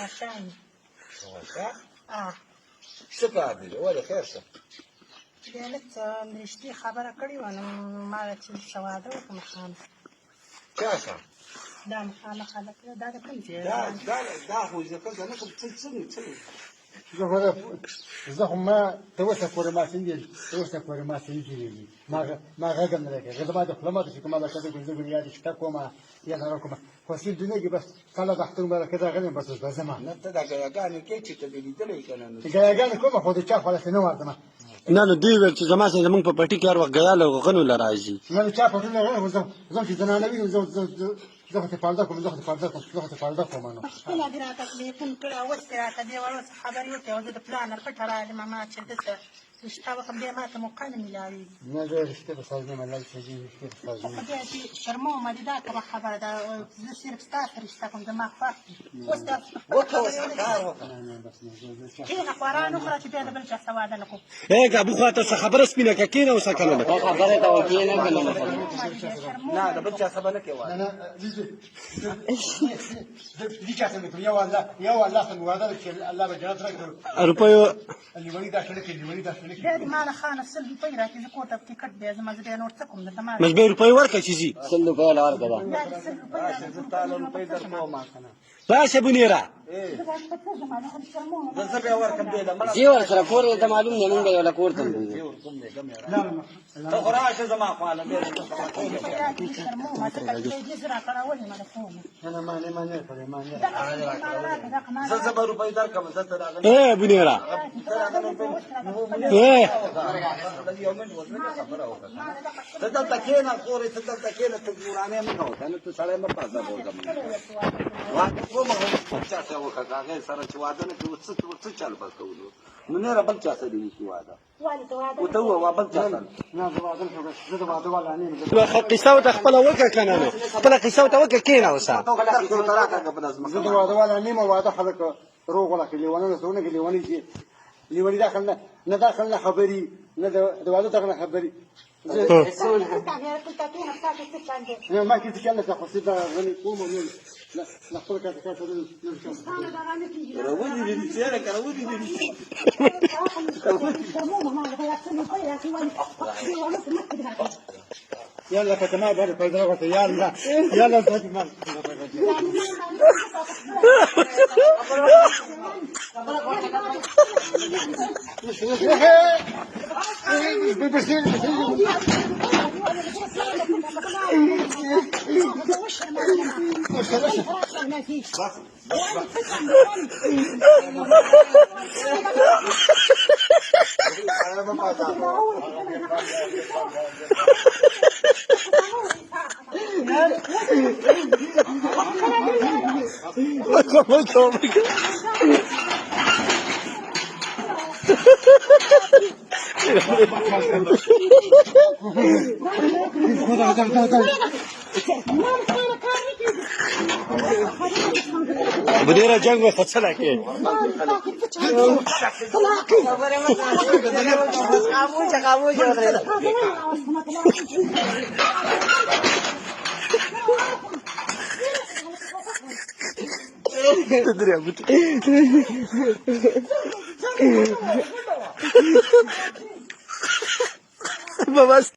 غشاي غشا څه کار دی ولې خیر شه بیا لږ څه رښتې خبره کړې وه نو ما ویل چې ښه واده وکړم خان چا شه دا مخامخ هلک دی دا د کوم ځای دا خو زه ښځه نه کوم څه زه خو ما ته اوسه پورې ما سندېږي ته اوسه پورې ما سندېږي ما غږ هم نه دی کوي زما د خوله ماته چې کومه لکه د ګونځه یا د شته کومه یا دغه کومه خو سندونه کې بس کله د اختر مرکه راغلی بس اوس به ځمه نه ته دا ګیاګانې کې چې ته دې لیدلی که نه ګیاګانې کومه خو د چا خواله نه وردم نه نو دوی ویل چې زما سره زمونږ په پټي کې هر وخت ګیال او غنو له راځي نه د چا پټونه راغلی زه چې زنانه وي زه خو ته پرده کوم زه خو ته پرده کوم نو خپله دې راته تلیفون کړی اوس دې راته دې وړ اوس خبرې وکړې او زه د پلار نه پټه راغلم ما چې دلته رشته وکړم بیا ماته موقع نه میلاوېږي نه زه رشتې په ساز نه ملل چې رشتې په ساز خو په دې چې شرمومه دې دا کومه خبره ده زه صرف ستا سره رشته کوم زما خوښ دي اوس دا کار وکړه کښېنه خواران وخوره چې بیا د بل چا څه واده نه کوم که ابو خواته څه خبره سپینه که کېنه اوسه که نه خبره ته وکېنه که نه نه د بل چا سبا نه کې نه نه دې چا څه وکړو یو الله ته مو وعده ده چې الله به جنت راکړي روپیو لیوني دا شنه کې لیوني دا شنه کې بیا دې ما له خانه 100 روپۍ راکړي زه کور ته ټکټ بیا ځم زه بیا نور څه کوم درته ما مجبور روپۍ ورکړه چې ځي 100 روپۍ له ورکړه بیا دې 100 روپۍ راکړي زه تاله روپۍ در کوم که نه راشه بونیره زه بیا ورکړم دې له مړه زی ورسره کور یې ته معلوم دی مونږ یې ولا کور ته ځو ته خو راشه زما خواله نه نه ما نه پرې ما نه زه به روپۍ در کړم زه ته راغلم بونیره یو منټ اوس مې خبره وکړه ته دلته کښېنه کورې ته دلته کښېنه ته ورانې مه کوه که نه ته سړی مه پازه بوځم واده کومه بل چا سره وکړه که هغې سره چې واده نه کوي څه چل به کوو نو نه بل چا سره دې وکړي واده ورته ووایه بل چا سره نه زه د واده والا نه یم قصه ورته خپله وکړه که نه نو خپله قصه ورته وکړه کېنه اوسه زه د واده والا نه یم واده خلک روغ ولا کې لیوانونه څونه کې لیونی چې لیونی داخل نه داخل نه خبري نه د واده داخل نه خبري ما كنت كان لك قصيدة غني قوم ومن لا خلك هذا كان يلا فتما بهذا فيدرا يلا يلا فتما بونیره جنگ به خودسله که تدري ابو بس